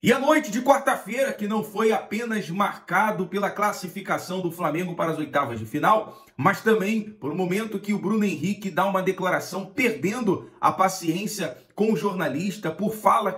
E a noite de quarta-feira, que não foi apenas marcado pela classificação do Flamengo para as oitavas de final, mas também por um momento que o Bruno Henrique dá uma declaração perdendo a paciência com o jornalista por fala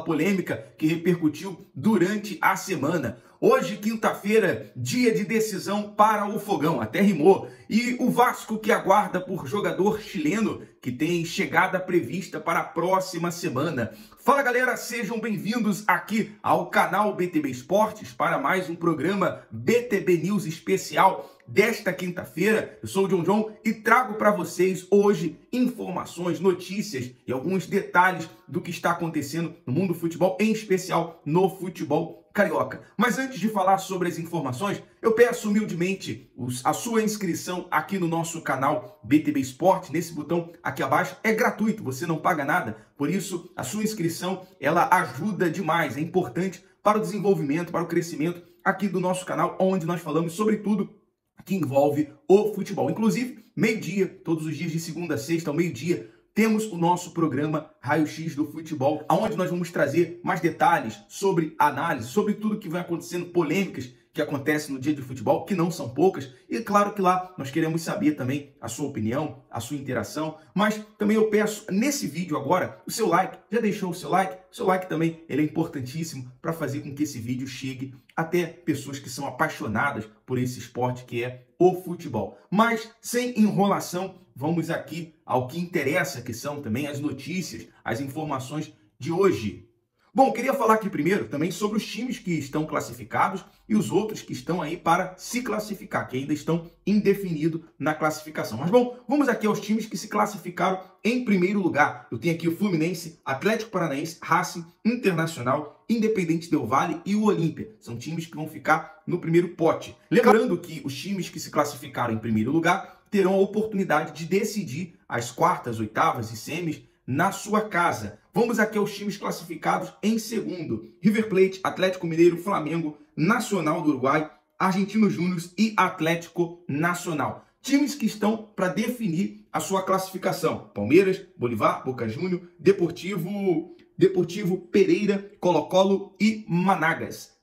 polêmica que repercutiu durante a semana. Hoje, quinta-feira, dia de decisão para o Fogão, até rimou. E o Vasco que aguarda por jogador chileno que tem chegada prevista para a próxima semana. Fala galera, sejam bem-vindos aqui ao canal BTB Esportes para mais um programa BTB News especial desta quinta-feira. Eu sou o John e trago para vocês hoje informações, notícias e alguns detalhes do que está acontecendo no mundo do futebol, em especial no futebol carioca. Mas antes de falar sobre as informações, eu peço humildemente a sua inscrição aqui no nosso canal BTB Esportes, nesse botão aqui abaixo. É gratuito, você não paga nada, por isso a sua inscrição ela ajuda demais, é importante para o desenvolvimento, para o crescimento aqui do nosso canal, onde nós falamos sobre tudo que envolve o futebol. Inclusive, meio-dia, todos os dias de segunda a sexta, ao meio-dia, temos o nosso programa Raio-X do Futebol, onde nós vamos trazer mais detalhes sobre análise, sobre tudo que vai acontecendo, polêmicas que acontecem no dia de futebol, que não são poucas. E claro que lá nós queremos saber também a sua opinião, a sua interação. Mas também eu peço, nesse vídeo agora, o seu like. Já deixou o seu like? O seu like também ele é importantíssimo para fazer com que esse vídeo chegue até pessoas que são apaixonadas por esse esporte que é o futebol. Mas, sem enrolação, vamos aqui ao que interessa, que são também as notícias, as informações de hoje. Bom, queria falar aqui primeiro também sobre os times que estão classificados e os outros que estão aí para se classificar, que ainda estão indefinidos na classificação. Mas bom, vamos aqui aos times que se classificaram em primeiro lugar. Eu tenho aqui o Fluminense, Atlético Paranaense, Racing, Internacional, Independente Del Valle e o Olímpia. São times que vão ficar no primeiro pote. Lembrando que os times que se classificaram em primeiro lugar terão a oportunidade de decidir as quartas, oitavas e semis na sua casa. Vamos aqui aos times classificados em segundo: River Plate, Atlético Mineiro, Flamengo, Nacional do Uruguai, Argentinos Júnior e Atlético Nacional. Times que estão para definir a sua classificação: Palmeiras, Bolívar, Boca Juniors, Deportivo Pereira, Colo-Colo e Monagas.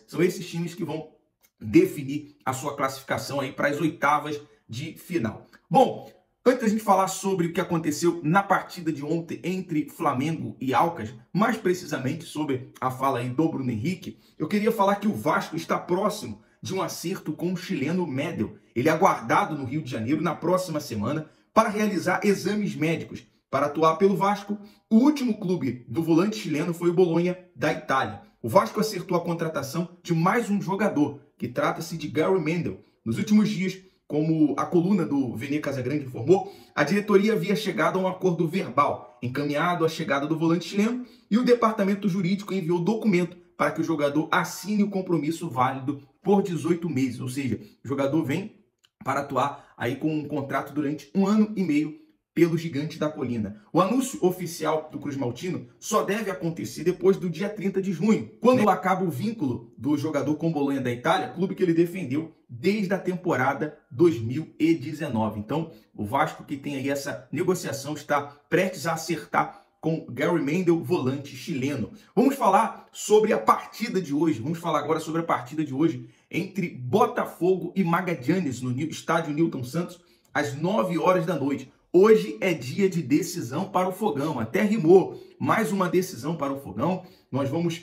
São esses times que vão definir a sua classificação aí para as oitavas de final. Bom, antes da gente falar sobre o que aconteceu na partida de ontem entre Flamengo e Alcas, mais precisamente sobre a fala aí do Bruno Henrique, eu queria falar que o Vasco está próximo de um acerto com o chileno Medel. Ele é aguardado no Rio de Janeiro na próxima semana para realizar exames médicos. Para atuar pelo Vasco, o último clube do volante chileno foi o Bolonha da Itália. O Vasco acertou a contratação de mais um jogador, que trata-se de Gary Medel. Nos últimos dias, como a coluna do Vene Casagrande informou, a diretoria havia chegado a um acordo verbal, encaminhado à chegada do volante chileno, e o departamento jurídico enviou documento para que o jogador assine o compromisso válido por 18 meses. Ou seja, o jogador vem para atuar aí com um contrato durante 1 ano e meio pelo Gigante da Colina. O anúncio oficial do Cruz Maltino só deve acontecer depois do dia 30 de junho, quando acaba o vínculo do jogador com o Bolonha da Itália, clube que ele defendeu desde a temporada 2019. Então, o Vasco, que tem aí essa negociação, está prestes a acertar com Gary Medel, volante chileno. Vamos falar sobre a partida de hoje. Vamos falar agora sobre a partida de hoje entre Botafogo e Magallanes no estádio Newton Santos, às 9 horas da noite. Hoje é dia de decisão para o Fogão, até rimou. Mais uma decisão para o Fogão. Nós vamos,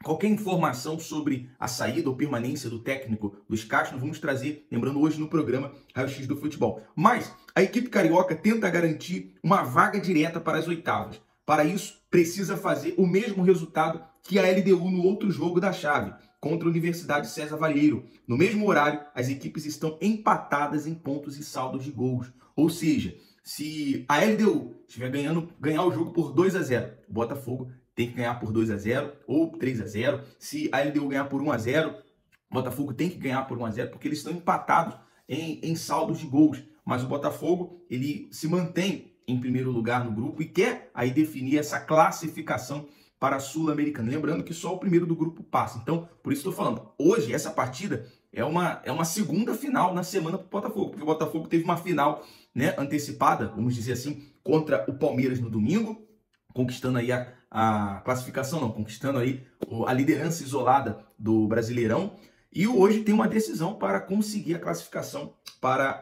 qualquer informação sobre a saída ou permanência do técnico dos Castros, nós vamos trazer, lembrando, hoje no programa Raio-X do Futebol. Mas a equipe carioca tenta garantir uma vaga direta para as oitavas. Para isso, precisa fazer o mesmo resultado que a LDU no outro jogo da chave, contra a Universidade César Valheiro. No mesmo horário, as equipes estão empatadas em pontos e saldos de gols. Ou seja, se a LDU estiver ganhar o jogo por 2-0, o Botafogo tem que ganhar por 2-0 ou 3-0. Se a LDU ganhar por 1-0, o Botafogo tem que ganhar por 1-0, porque eles estão empatados em saldos de gols. Mas o Botafogo, ele se mantém em primeiro lugar no grupo e quer aí definir essa classificação para a Sul-Americana. Lembrando que só o primeiro do grupo passa. Então, por isso estou falando, hoje essa partida é uma segunda final na semana para o Botafogo, porque o Botafogo teve uma final, né, antecipada, vamos dizer assim, contra o Palmeiras no domingo, conquistando aí a classificação, não, conquistando aí a liderança isolada do Brasileirão. E hoje tem uma decisão para conseguir a classificação para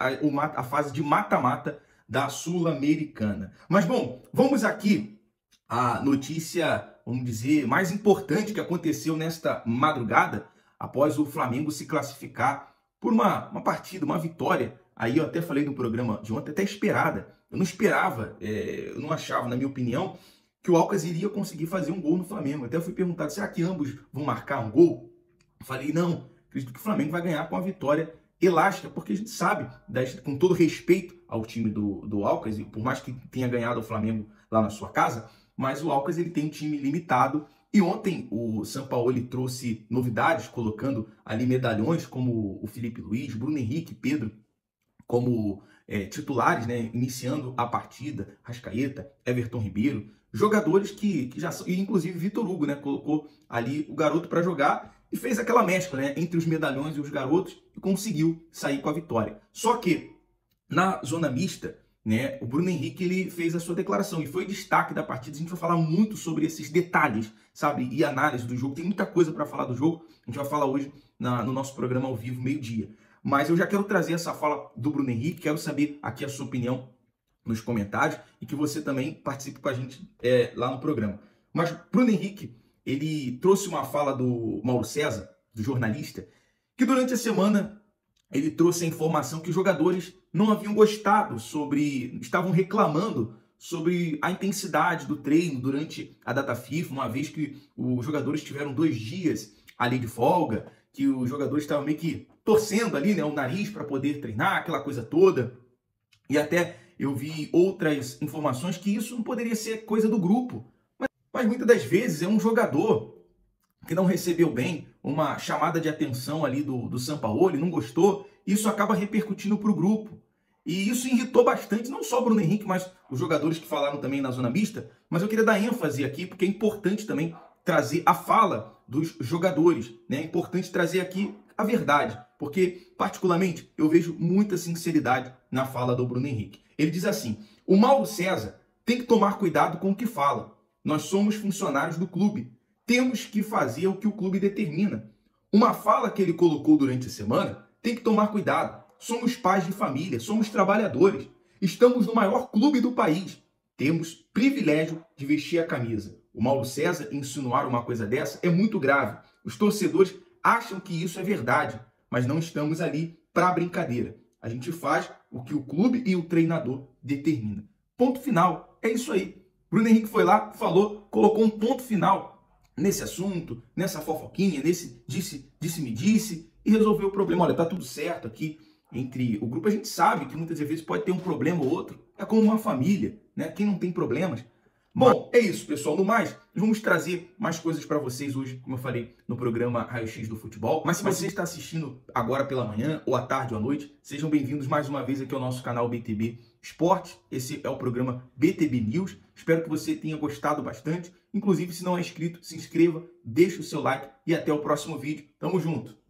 a fase de mata-mata da Sul-Americana. Mas, bom, vamos aqui à notícia, vamos dizer, mais importante que aconteceu nesta madrugada, após o Flamengo se classificar por uma partida, uma vitória. Aí eu até falei no programa de ontem, até esperada. Eu não esperava, eu não achava, na minha opinião, que o Alcas iria conseguir fazer um gol no Flamengo. Até fui perguntado, será que ambos vão marcar um gol? Falei, não, acredito que o Flamengo vai ganhar com a vitória elástica, porque a gente sabe, com todo respeito ao time do Alcas, e por mais que tenha ganhado o Flamengo lá na sua casa, mas o Alcas ele tem um time limitado. E ontem o Sampaoli trouxe novidades, colocando ali medalhões como o Felipe Luiz, Bruno Henrique, Pedro, como titulares, né, iniciando a partida, Rascaeta, Everton Ribeiro, jogadores que já são, e inclusive Vitor Hugo, né, colocou ali o garoto para jogar e fez aquela mescla, né, entre os medalhões e os garotos e conseguiu sair com a vitória. Só que na zona mista, né, o Bruno Henrique ele fez a sua declaração e foi destaque da partida. A gente vai falar muito sobre esses detalhes, sabe, e análise do jogo. Tem muita coisa para falar do jogo. A gente vai falar hoje no nosso programa ao vivo, meio-dia. Mas eu já quero trazer essa fala do Bruno Henrique, quero saber aqui a sua opinião nos comentários e que você também participe com a gente lá no programa. Mas Bruno Henrique, ele trouxe uma fala do Mauro César, do jornalista, que durante a semana ele trouxe a informação que os jogadores não haviam gostado estavam reclamando sobre a intensidade do treino durante a data FIFA, uma vez que os jogadores tiveram 2 dias ali de folga, que os jogadores estavam meio que torcendo ali, né, o nariz para poder treinar, aquela coisa toda. E até eu vi outras informações que isso não poderia ser coisa do grupo. Mas muitas das vezes é um jogador que não recebeu bem uma chamada de atenção ali do Sampaoli, não gostou, isso acaba repercutindo para o grupo. E isso irritou bastante, não só o Bruno Henrique, mas os jogadores que falaram também na zona mista. Mas eu queria dar ênfase aqui, porque é importante também trazer a fala dos jogadores, né? É importante trazer aqui a verdade, porque, particularmente, eu vejo muita sinceridade na fala do Bruno Henrique. Ele diz assim, o Mauro César tem que tomar cuidado com o que fala. Nós somos funcionários do clube. Temos que fazer o que o clube determina. Uma fala que ele colocou durante a semana, tem que tomar cuidado. Somos pais de família, somos trabalhadores. Estamos no maior clube do país. Temos privilégio de vestir a camisa. O Mauro César insinuar uma coisa dessa é muito grave. Os torcedores acham que isso é verdade, mas não estamos ali para brincadeira. A gente faz o que o clube e o treinador determinam. Ponto final. É isso aí. Bruno Henrique foi lá, falou, colocou um ponto final nesse assunto, nessa fofoquinha, nesse disse-me-disse, e resolveu o problema. Olha, tá tudo certo aqui entre o grupo. A gente sabe que muitas vezes pode ter um problema ou outro. É como uma família, né? Quem não tem problemas. Bom, é isso, pessoal. No mais, vamos trazer mais coisas para vocês hoje, como eu falei no programa Raio X do Futebol. Mas se você está assistindo agora pela manhã, ou à tarde ou à noite, sejam bem-vindos mais uma vez aqui ao nosso canal BTB Esporte. Esse é o programa BTB News. Espero que você tenha gostado bastante. Inclusive, se não é inscrito, se inscreva, deixe o seu like e até o próximo vídeo. Tamo junto!